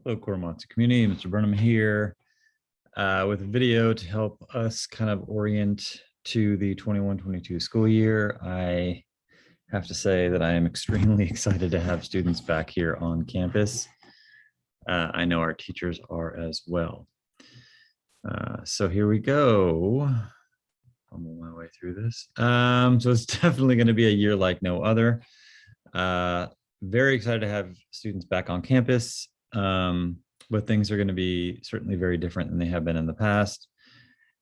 Hello, Korematsu community. Mr. Burnham here with a video to help us kind of orient to the 21-22 school year. I have to say that I am extremely excited to have students back here on campus. I know our teachers are as well. So here we go. I'll move my way through this. So it's definitely going to be a year like no other. Very excited to have students back on campus. But things are going to be certainly very different than they have been in the past.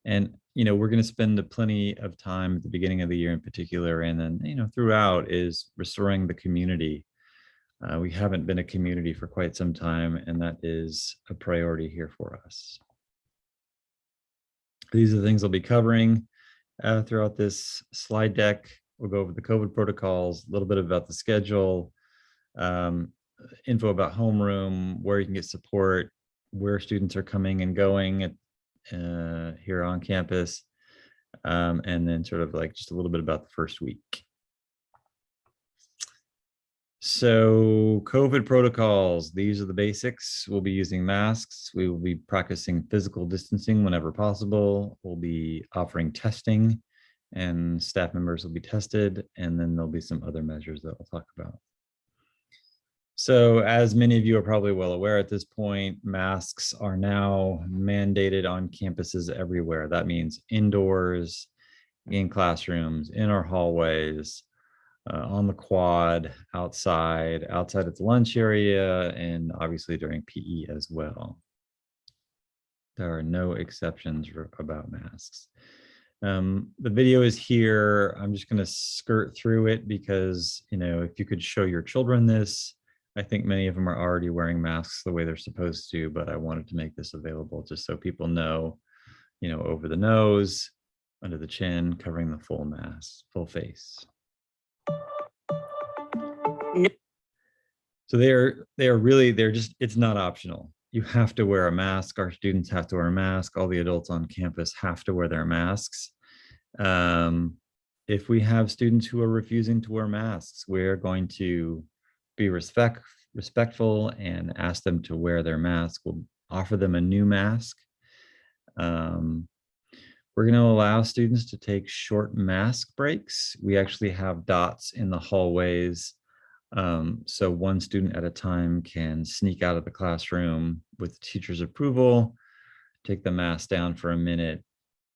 And, we're going to spend plenty of time at the beginning of the year in particular, and then, throughout is restoring the community. We haven't been a community for quite some time, and that is a priority here for us. These are the things I'll be covering throughout this slide deck. We'll go over the COVID protocols, a little bit about the schedule, info about homeroom, where you can get support, where students are coming and going here on campus, and then sort of like just a little bit about the first week. So COVID protocols, these are the basics. We'll be using masks. We will be practicing physical distancing whenever possible. We'll be offering testing and staff members will be tested, and then there'll be some other measures that I'll talk about. So as many of you are probably well aware at this point, masks are now mandated on campuses everywhere. That means indoors, in classrooms, in our hallways, on the quad, outside at the lunch area, and obviously during PE as well. There are no exceptions about masks. The video is here. I'm just going to skirt through it because, if you could show your children this, I think many of them are already wearing masks the way they're supposed to, but I wanted to make this available just so people know, over the nose, under the chin, covering the full mask, full face. So they're just, it's not optional. You have to wear a mask. Our students have to wear a mask. All the adults on campus have to wear their masks. If we have students who are refusing to wear masks, we're going to be respectful and ask them to wear their mask. We'll offer them a new mask. We're going to allow students to take short mask breaks. We actually have dots in the hallways. So one student at a time can sneak out of the classroom with the teacher's approval, take the mask down for a minute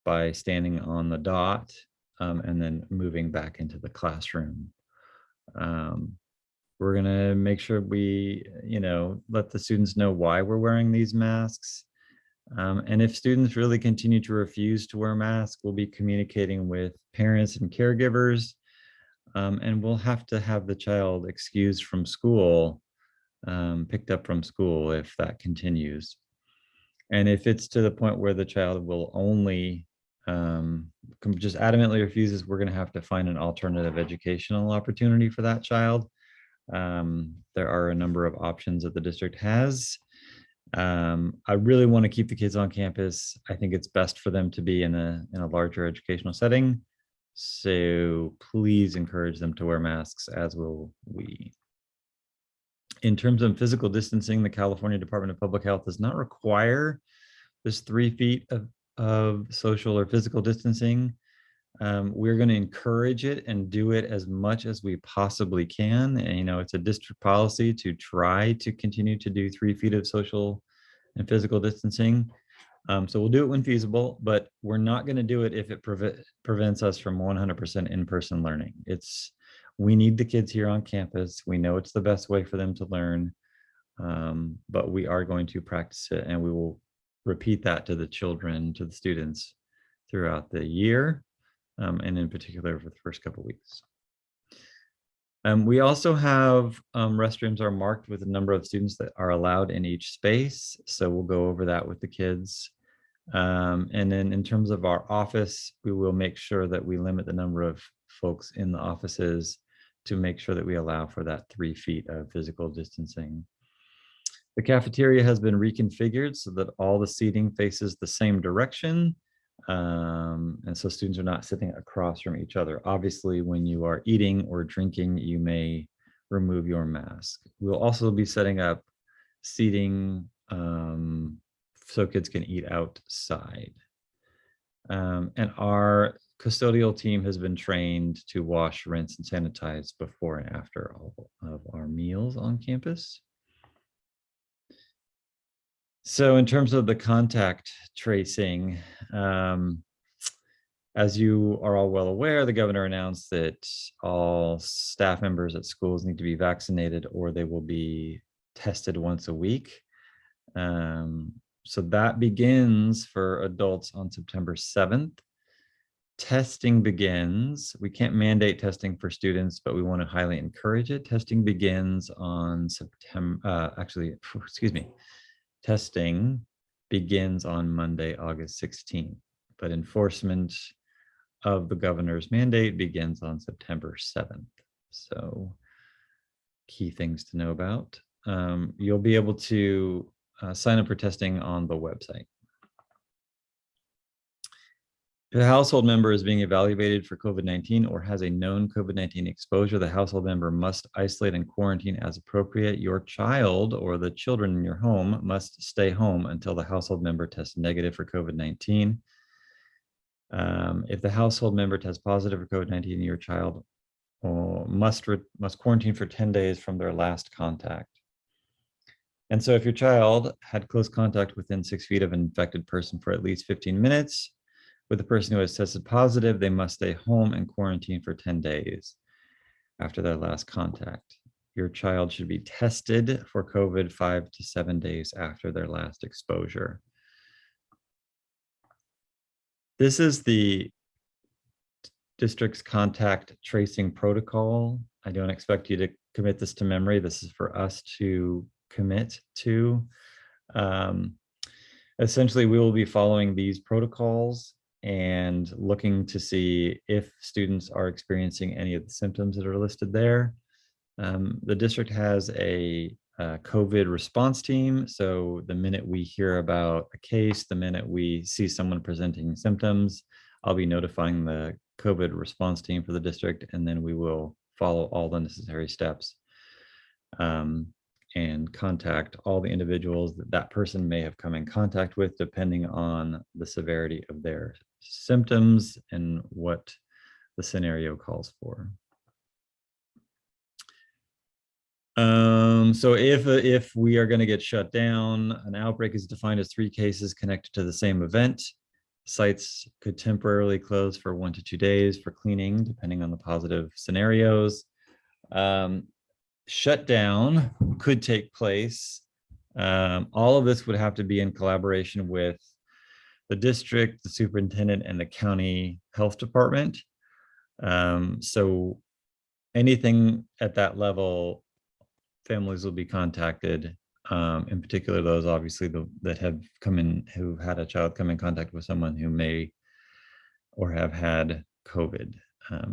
by standing on the dot, and then moving back into the classroom. We're going to make sure we, let the students know why we're wearing these masks. And if students really continue to refuse to wear masks, we'll be communicating with parents and caregivers, and we'll have to have the child excused from school, picked up from school if that continues. And if it's to the point where the child will only just adamantly refuses, we're going to have to find an alternative educational opportunity for that child. There are a number of options that the district has. I really want to keep the kids on campus. I think it's best for them to be in a larger educational setting. So please encourage them to wear masks, as will we. In terms of physical distancing, the California Department of Public Health does not require this 3 feet of social or physical distancing. We're going to encourage it and do it as much as we possibly can. And, it's a district policy to try to continue to do 3 feet of social and physical distancing. So we'll do it when feasible, but we're not going to do it if it prevents us from 100% in-person learning. We need the kids here on campus. We know it's the best way for them to learn, but we are going to practice it, and we will repeat that to the children, to the students throughout the year. And in particular for the first couple of weeks. We also have restrooms are marked with the number of students that are allowed in each space. So we'll go over that with the kids. And then in terms of our office, we will make sure that we limit the number of folks in the offices to make sure that we allow for that 3 feet of physical distancing. The cafeteria has been reconfigured so that all the seating faces the same direction. And so students are not sitting across from each other. Obviously, when you are eating or drinking, you may remove your mask. We'll also be setting up seating, so kids can eat outside. And our custodial team has been trained to wash, rinse, and sanitize before and after all of our meals on campus. So in terms of the contact tracing, as you are all well aware, the governor announced that all staff members at schools need to be vaccinated or they will be tested once a week. So that begins for adults on September 7th. Testing begins. We can't mandate testing for students, but we want to highly encourage it. Testing begins on testing begins on Monday, August 16th, but enforcement of the governor's mandate begins on September 7th. So key things to know about. You'll be able to sign up for testing on the website. If a household member is being evaluated for COVID-19 or has a known COVID-19 exposure, the household member must isolate and quarantine as appropriate. Your child or the children in your home must stay home until the household member tests negative for COVID-19. If the household member tests positive for COVID-19, your child must quarantine for 10 days from their last contact. And so if your child had close contact within 6 feet of an infected person for at least 15 minutes, with the person who has tested positive, they must stay home and quarantine for 10 days after their last contact. Your child should be tested for COVID 5 to 7 days after their last exposure. This is the district's contact tracing protocol. I don't expect you to commit this to memory. This is for us to commit to. Essentially, we will be following these protocols and looking to see if students are experiencing any of the symptoms that are listed there. The district has a COVID response team. So the minute we hear about a case, the minute we see someone presenting symptoms, I'll be notifying the COVID response team for the district, and then we will follow all the necessary steps and contact all the individuals that that person may have come in contact with, depending on the severity of their symptoms and what the scenario calls for. So if we are going to get shut down, an outbreak is defined as 3 cases connected to the same event. Sites could temporarily close for 1 to 2 days for cleaning, depending on the positive scenarios. Shutdown could take place. All of this would have to be in collaboration with the district, the superintendent, and the county health department. So anything at that level, families will be contacted, in particular those obviously that have come in, who had a child come in contact with someone who may or have had COVID.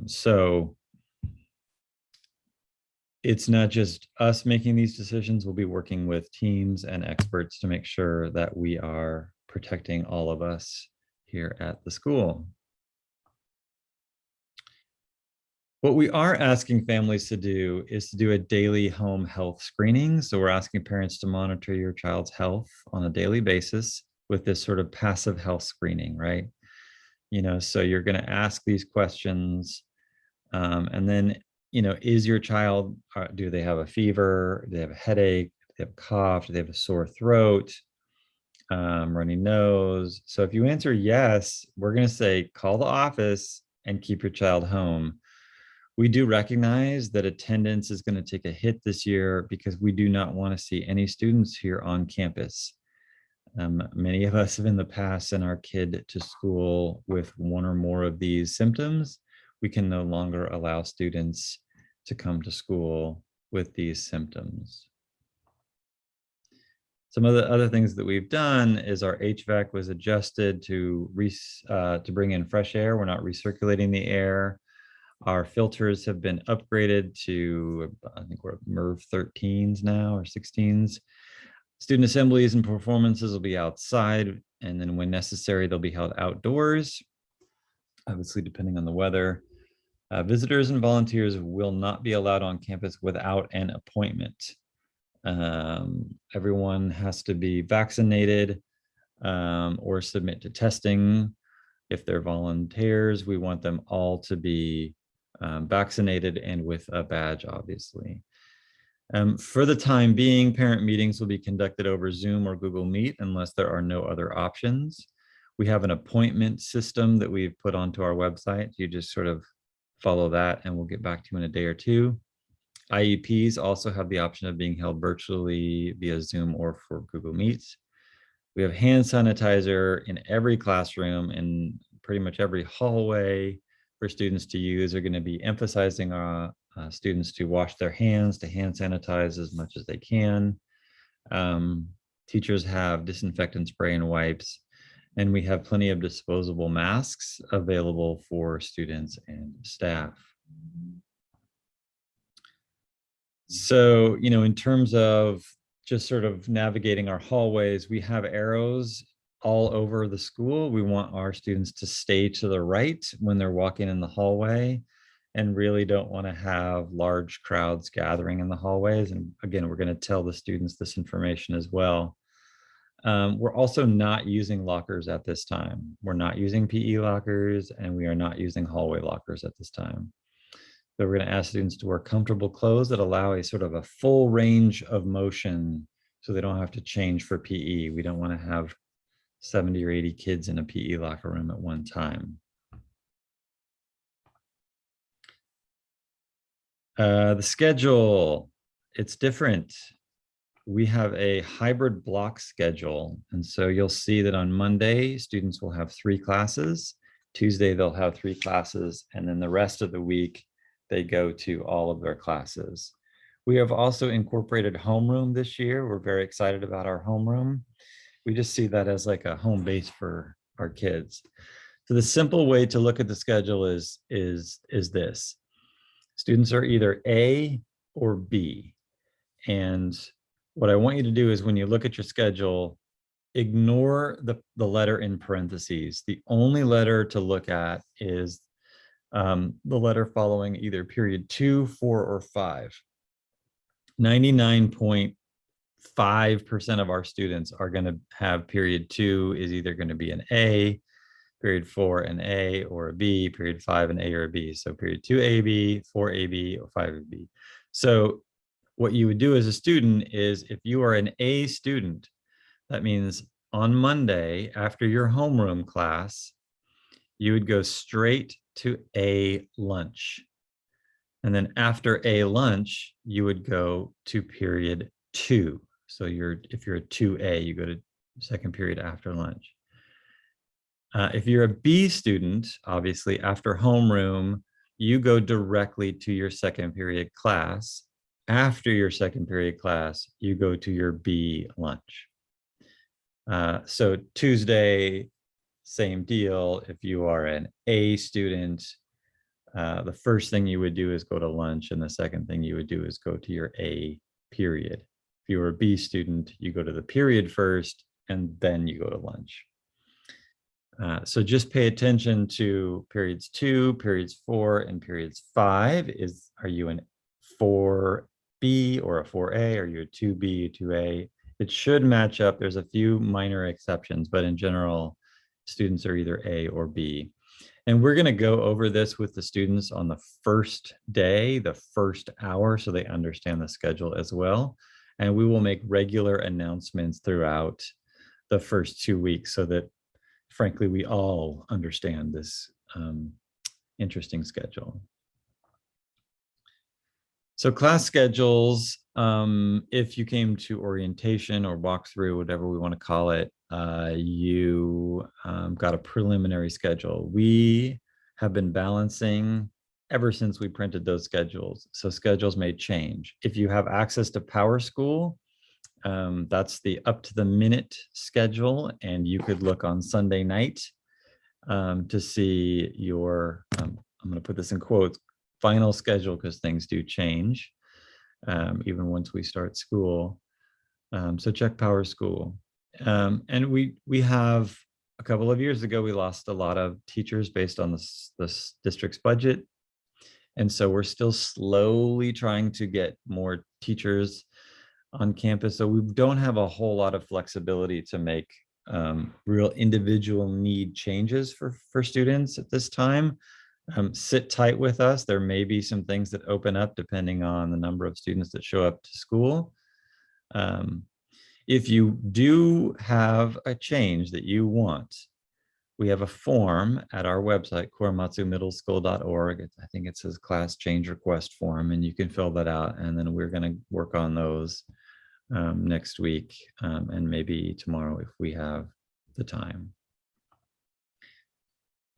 So it's not just us making these decisions. We'll be working with teams and experts to make sure that we are protecting all of us here at the school. What we are asking families to do is to do a daily home health screening. So we're asking parents to monitor your child's health on a daily basis with this sort of passive health screening, right? So you're going to ask these questions, and then, is your child, do they have a fever? Do they have a headache? Do they have a cough? Do they have a sore throat? Runny nose? So if you answer yes, we're going to say, call the office and keep your child home. We do recognize that attendance is going to take a hit this year because we do not want to see any students here on campus. Many of us have in the past sent our kid to school with 1 or more of these symptoms. We can no longer allow students to come to school with these symptoms. Some of the other things that we've done is our HVAC was adjusted to bring in fresh air. We're not recirculating the air. Our filters have been upgraded to, I think we're MERV 13s now, or 16s. Student assemblies and performances will be outside, and then when necessary, they'll be held outdoors, obviously depending on the weather. Visitors and volunteers will not be allowed on campus without an appointment. Everyone has to be vaccinated or submit to testing. If they're volunteers, we want them all to be vaccinated and with a badge, obviously. For the time being, parent meetings will be conducted over Zoom or Google Meet unless there are no other options. We have an appointment system that we've put onto our website. You just sort of follow that and we'll get back to you in a day or two. IEPs also have the option of being held virtually via Zoom or for Google Meets. We have hand sanitizer in every classroom and pretty much every hallway for students to use. They're going to be emphasizing students to wash their hands, to hand sanitize as much as they can. Teachers have disinfectant spray and wipes, and we have plenty of disposable masks available for students and staff. So, in terms of just sort of navigating our hallways, we have arrows all over the school. We want our students to stay to the right when they're walking in the hallway and really don't want to have large crowds gathering in the hallways. And again, we're going to tell the students this information as well. We're also not using lockers at this time. We're not using PE lockers, and we are not using hallway lockers at this time. So we're going to ask students to wear comfortable clothes that allow a sort of a full range of motion so they don't have to change for PE. We don't want to have 70 or 80 kids in a PE locker room at one time. The schedule, it's different. We have a hybrid block schedule. And so you'll see that on Monday, students will have 3 classes. Tuesday, they'll have 3 classes. And then the rest of the week, they go to all of their classes. We have also incorporated homeroom this year. We're very excited about our homeroom. We just see that as like a home base for our kids. So the simple way to look at the schedule is this. Students are either A or B. And what I want you to do is when you look at your schedule, ignore the letter in parentheses. The only letter to look at is the letter following either period 2, 4, or 5. 99.5% of our students are going to have period 2 is either going to be an A, period 4 an A or a B, period 5 an A or a B. So period 2 AB, 4 AB, or 5 AB. So what you would do as a student is if you are an A student, that means on Monday after your homeroom class, you would go straight to A lunch. And then after A lunch, you would go to period 2. So if you're a 2A, you go to second period after lunch. If you're a B student, obviously after homeroom, you go directly to your second period class. After your second period class, you go to your B lunch. So Tuesday, same deal. If you are an A student, the first thing you would do is go to lunch, and the second thing you would do is go to your A period. If you were a B student, you go to the period first, and then you go to lunch. So just pay attention to periods 2, periods 4, and periods 5. Are you an 4B or a 4A? Are you a 2B, a 2A? It should match up. There's a few minor exceptions, but in general, students are either A or B. And we're going to go over this with the students on the first day, the first hour, so they understand the schedule as well. And we will make regular announcements throughout the first 2 weeks so that, frankly, we all understand this interesting schedule. So class schedules, if you came to orientation or walkthrough, whatever we want to call it, you got a preliminary schedule. We have been balancing ever since we printed those schedules. So schedules may change. If you have access to PowerSchool, that's the up to the minute schedule, and you could look on Sunday night to see your, I'm going to put this in quotes, final schedule, because things do change even once we start school. So check PowerSchool. And we have, a couple of years ago, we lost a lot of teachers based on this district's budget. And so we're still slowly trying to get more teachers. on campus. So we don't have a whole lot of flexibility to make real individual need changes for students at this time. Sit tight with us. There may be some things that open up depending on the number of students that show up to school. If you do have a change that you want, we have a form at our website, korematsumiddleschool.org. I think it says class change request form, and you can fill that out. And then we're going to work on those next week and maybe tomorrow if we have the time.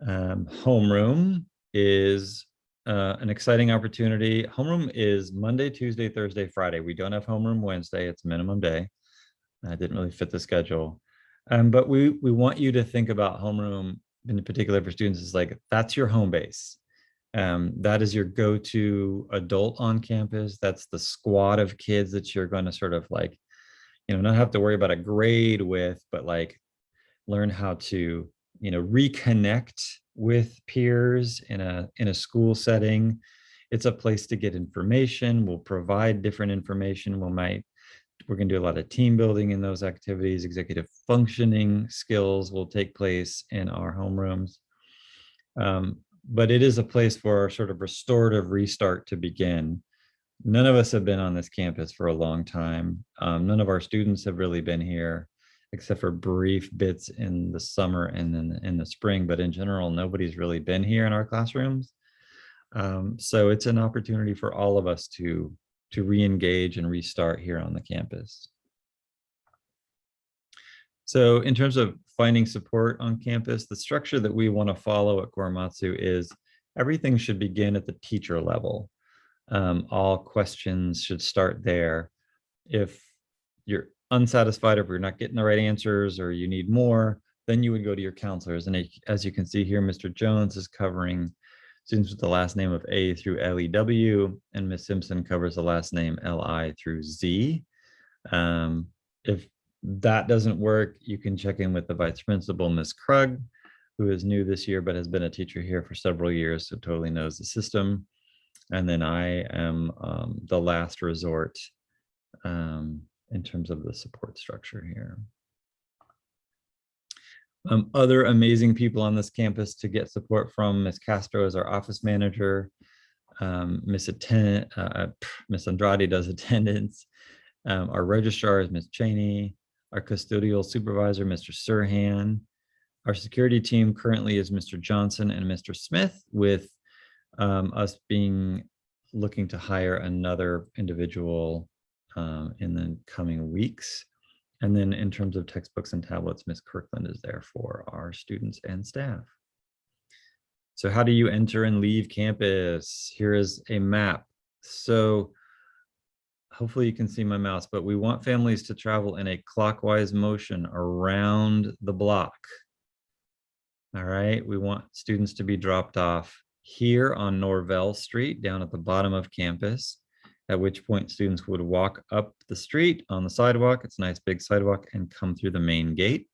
Homeroom is an exciting opportunity. Homeroom is Monday, Tuesday, Thursday, Friday. We don't have homeroom Wednesday. It's minimum day. I didn't really fit the schedule. But we want you to think about homeroom in particular for students is like, that's your home base. That is your go-to adult on campus. That's the squad of kids that you're going to sort of like, not have to worry about a grade with, but like learn how to, reconnect with peers in a school setting. It's a place to get information. We'll provide different information. We're going to do a lot of team building in those activities. Executive functioning skills will take place in our homerooms. But it is a place for our sort of restorative restart to begin. None of us have been on this campus for a long time. None of our students have really been here, except for brief bits in the summer and then in the spring. But in general, nobody's really been here in our classrooms. So it's an opportunity for all of us to re-engage and restart here on the campus. So in terms of finding support on campus, the structure that we want to follow at Korematsu is everything should begin at the teacher level. All questions should start there. If you're unsatisfied, if you're not getting the right answers or you need more, then you would go to your counselors. And as you can see here, Mr. Jones is covering students with the last name of A through LEW, and Ms. Simpson covers the last name LI through Z. If that doesn't work, you can check in with the vice principal, Ms. Krug, who is new this year, but has been a teacher here for several years, so totally knows the system. And then I am the last resort in terms of the support structure here. Other amazing people on this campus to get support from: Ms. Castro is our office manager. Ms. Andrade does attendance. Our registrar is Ms. Cheney. Our custodial supervisor, Mr. Sirhan. Our security team currently is Mr. Johnson and Mr. Smith, with us looking to hire another individual in the coming weeks. And then in terms of textbooks and tablets, Ms. Kirkland is there for our students and staff. So how do you enter and leave campus? Here is a map. So hopefully you can see my mouse, but we want families to travel in a clockwise motion around the block. All right, we want students to be dropped off here on Norvell Street down at the bottom of campus, at which point students would walk up the street on the sidewalk. It's a nice big sidewalk, and come through the main gate.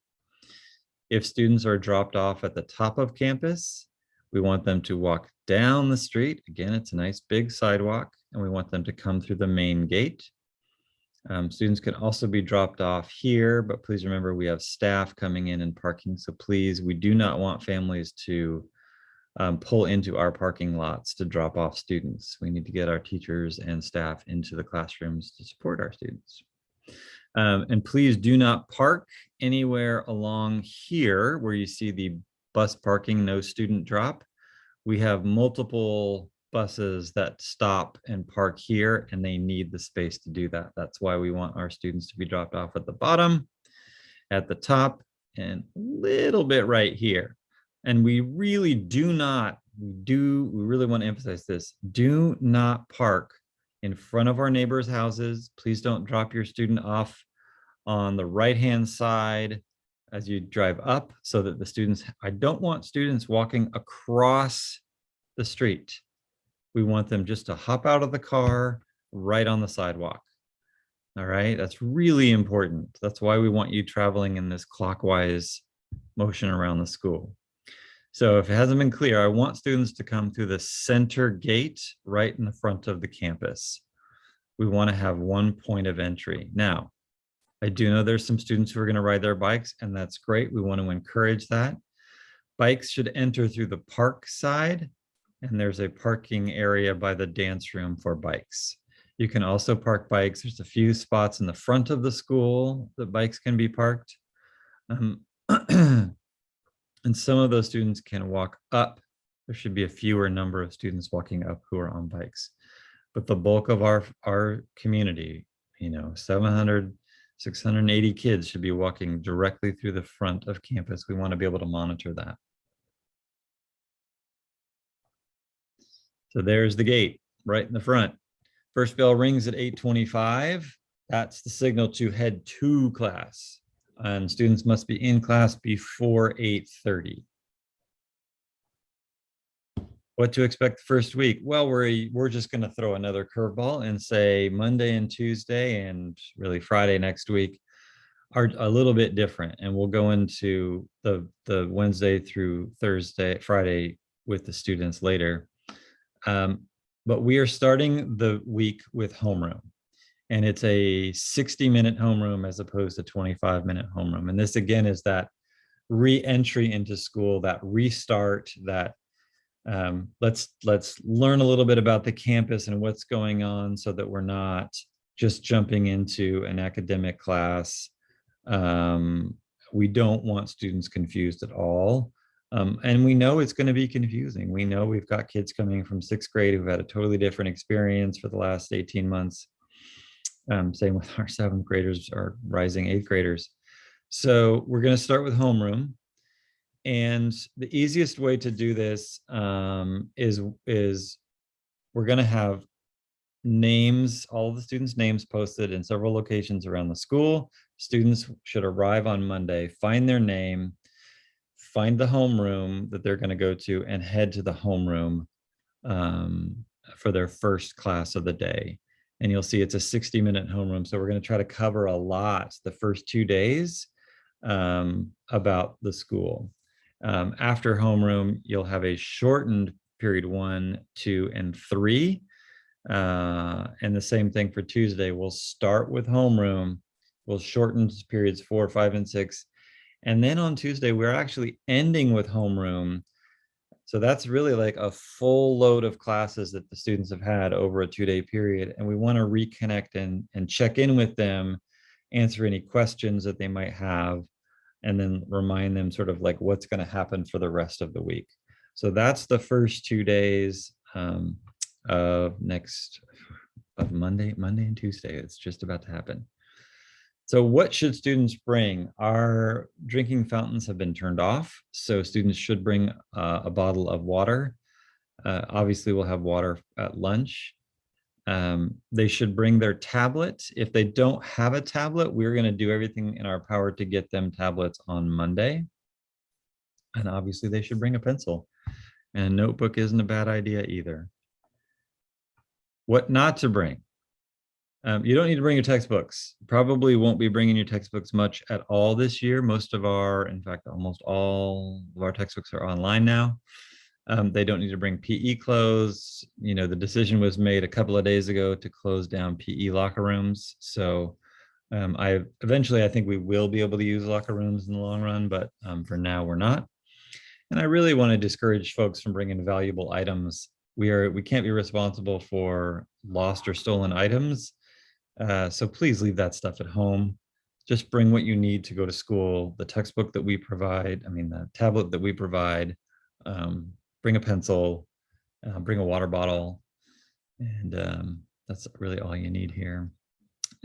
If students are dropped off at the top of campus, we want them to walk down the street. Again, it's a nice big sidewalk, and we want them to come through the main gate. Students can also be dropped off here, but please remember we have staff coming in and parking. So please, we do not want families to pull into our parking lots to drop off students. We need to get our teachers and staff into the classrooms to support our students. And please do not park anywhere along here where you see the bus parking, no student drop. We have multiple buses that stop and park here, and they need the space to do that. That's why we want our students to be dropped off at the bottom, at the top, and a little bit right here. And we really do not, we really want to emphasize this, do not park in front of our neighbors' houses. Please don't drop your student off on the right-hand side as you drive up, so that the students, I don't want students walking across the street. We want them just to hop out of the car right on the sidewalk. All right, that's really important. That's why we want you traveling in this clockwise motion around the school. So if it hasn't been clear, I want students to come through the center gate right in the front of the campus. We want to have one point of entry. Now, I do know there's some students who are going to ride their bikes, and that's great. We want to encourage that. Bikes should enter through the park side, and there's a parking area by the dance room for bikes. You can also park bikes. There's a few spots in the front of the school that bikes can be parked. And some of those students can walk up. There should be a fewer number of students walking up who are on bikes. But the bulk of our community, 700, 680 kids should be walking directly through the front of campus. We want to be able to monitor that. So there's the gate right in the front. First bell rings at 8:25. That's the signal to head to class. And students must be in class before 8:30. What to expect the first week? Well, we're just going to throw another curveball and say Monday and Tuesday and really Friday next week are a little bit different. And we'll go into the Wednesday through Friday with the students later. But we are starting the week with homeroom. And it's a 60-minute homeroom as opposed to 25-minute homeroom. And this, again, is that re-entry into school, that restart, that let's learn a little bit about the campus and what's going on so that we're not just jumping into an academic class. We don't want students confused at all. And we know it's going to be confusing. We know we've got kids coming from 6th grade who've had a totally different experience for the last 18 months. Same with our 7th graders or rising 8th graders. So we're going to start with homeroom. And the easiest way to do this is we're going to have names, all of the students' names posted in several locations around the school. Students should arrive on Monday, find their name, find the homeroom that they're going to go to, and head to the homeroom for their first class of the day. And you'll see it's a 60-minute homeroom. So we're going to try to cover a lot the first 2 days about the school. After homeroom, you'll have a shortened period 1, 2, and 3. And the same thing for Tuesday. We'll start with homeroom. We'll shorten periods 4, 5, and 6. And then on Tuesday, we're actually ending with homeroom. So that's really like a full load of classes that the students have had over a 2-day period. And we want to reconnect and check in with them, answer any questions that they might have, and then remind them sort of like what's going to happen for the rest of the week. So that's the first 2 days of Monday and Tuesday. It's just about to happen. So what should students bring? Our drinking fountains have been turned off, so students should bring a bottle of water. Obviously, we'll have water at lunch. They should bring their tablet. If they don't have a tablet, we're going to do everything in our power to get them tablets on Monday. And obviously, they should bring a pencil. And a notebook isn't a bad idea either. What not to bring? You don't need to bring your textbooks. Probably won't be bringing your textbooks much at all this year. In fact, almost all of our textbooks are online now. They don't need to bring PE clothes. The decision was made a couple of days ago to close down PE locker rooms. So I think we will be able to use locker rooms in the long run, but for now we're not. And I really want to discourage folks from bringing valuable items. We can't be responsible for lost or stolen items. So please leave that stuff at home. Just bring what you need to go to school, the textbook that we provide, the tablet that we provide, bring a pencil, bring a water bottle, and that's really all you need here.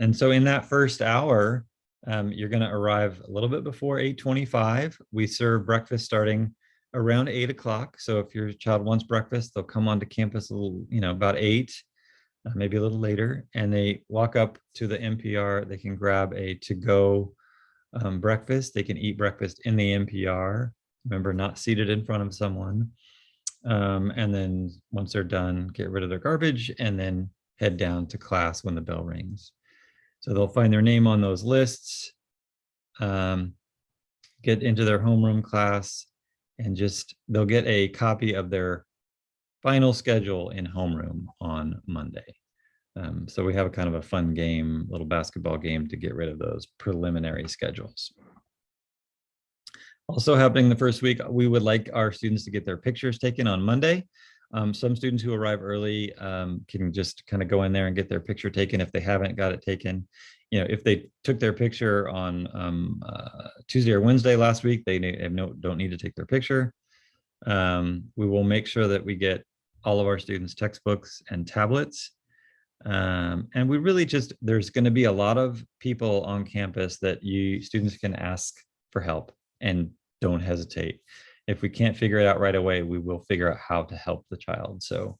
And so in that first hour, you're going to arrive a little bit before 8:25. We serve breakfast starting around 8 o'clock. So if your child wants breakfast, they'll come onto campus about 8. Maybe a little later, and they walk up to the NPR. They can grab a to-go breakfast. They can eat breakfast in the NPR. Remember, not seated in front of someone. And then once they're done, get rid of their garbage and then head down to class when the bell rings. So they'll find their name on those lists, get into their homeroom class, and they'll get a copy of their final schedule in homeroom on Monday. So we have a kind of a fun game, little basketball game to get rid of those preliminary schedules. Also happening the first week, we would like our students to get their pictures taken on Monday. Some students who arrive early can just kind of go in there and get their picture taken if they haven't got it taken. You know, if they took their picture on Tuesday or Wednesday last week, they don't need to take their picture. We will make sure that we get all of our students textbooks and tablets. And we really just, there's going to be a lot of people on campus that students can ask for help, and don't hesitate. If we can't figure it out right away, we will figure out how to help the child. So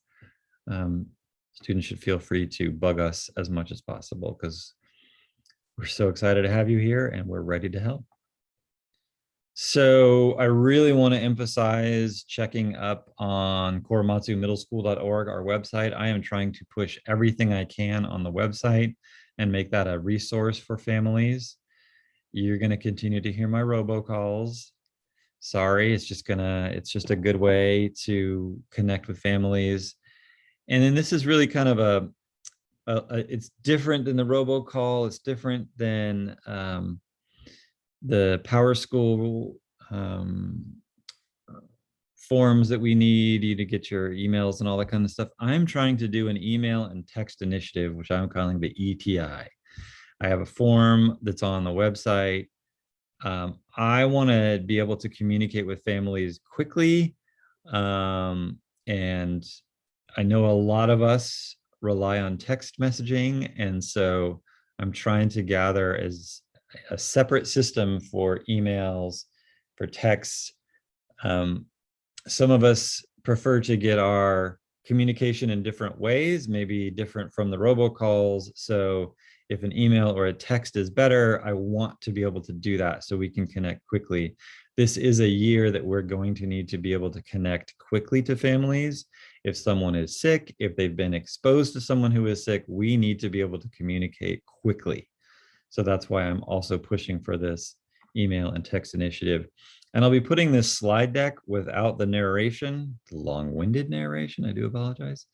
students should feel free to bug us as much as possible, because we're so excited to have you here and we're ready to help. So I really want to emphasize checking up on korematsumiddleschool.org, our website. I am trying to push everything I can on the website and make that a resource for families. You're going to continue to hear my robocalls. Sorry, it's just a good way to connect with families. And then this is really kind of it's different than the robocall. It's different than the Power School forms that we need you to get your emails and all that kind of stuff. I'm trying to do an email and text initiative, which I'm calling the ETI. I have a form that's on the website. I want to be able to communicate with families quickly. And I know a lot of us rely on text messaging. And so I'm trying to gather as a separate system for emails, for texts. Some of us prefer to get our communication in different ways, maybe different from the robocalls. So if an email or a text is better, I want to be able to do that so we can connect quickly. This is a year that we're going to need to be able to connect quickly to families. If someone is sick, if they've been exposed to someone who is sick, we need to be able to communicate quickly. So that's why I'm also pushing for this email and text initiative. And I'll be putting this slide deck without the narration, the long-winded narration, I do apologize.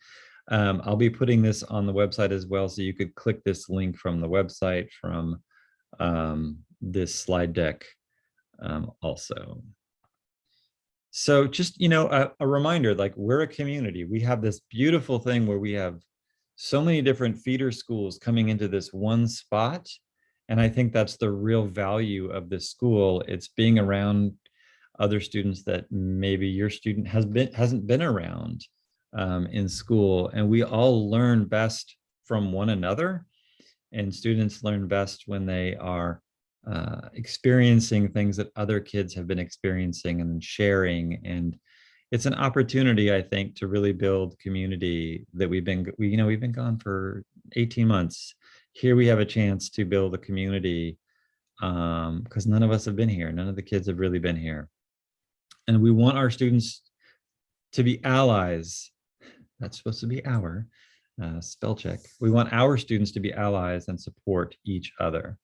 I'll be putting this on the website as well, so you could click this link from the website from this slide deck also. So just, you know, a reminder, like, we're a community. We have this beautiful thing where we have so many different feeder schools coming into this one spot. And I think that's the real value of this school. It's being around other students that maybe your student hasn't been around in school. And we all learn best from one another. And students learn best when they are experiencing things that other kids have been experiencing and sharing. And it's an opportunity, I think, to really build community that we've been gone for 18 months. Here we have a chance to build a community because none of us have been here. None of the kids have really been here. And we want our students to be allies. That's supposed to be our spell check. We want our students to be allies and support each other.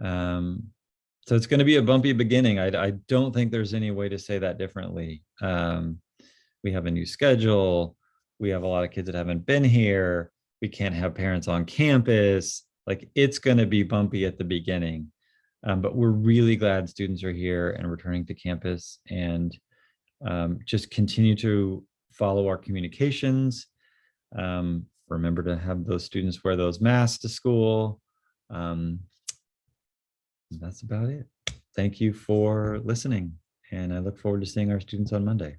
So it's going to be a bumpy beginning. I don't think there's any way to say that differently. We have a new schedule. We have a lot of kids that haven't been here. We can't have parents on campus. Like, it's going to be bumpy at the beginning. But we're really glad students are here and returning to campus, and just continue to follow our communications. Remember to have those students wear those masks to school. That's about it. Thank you for listening, and I look forward to seeing our students on Monday.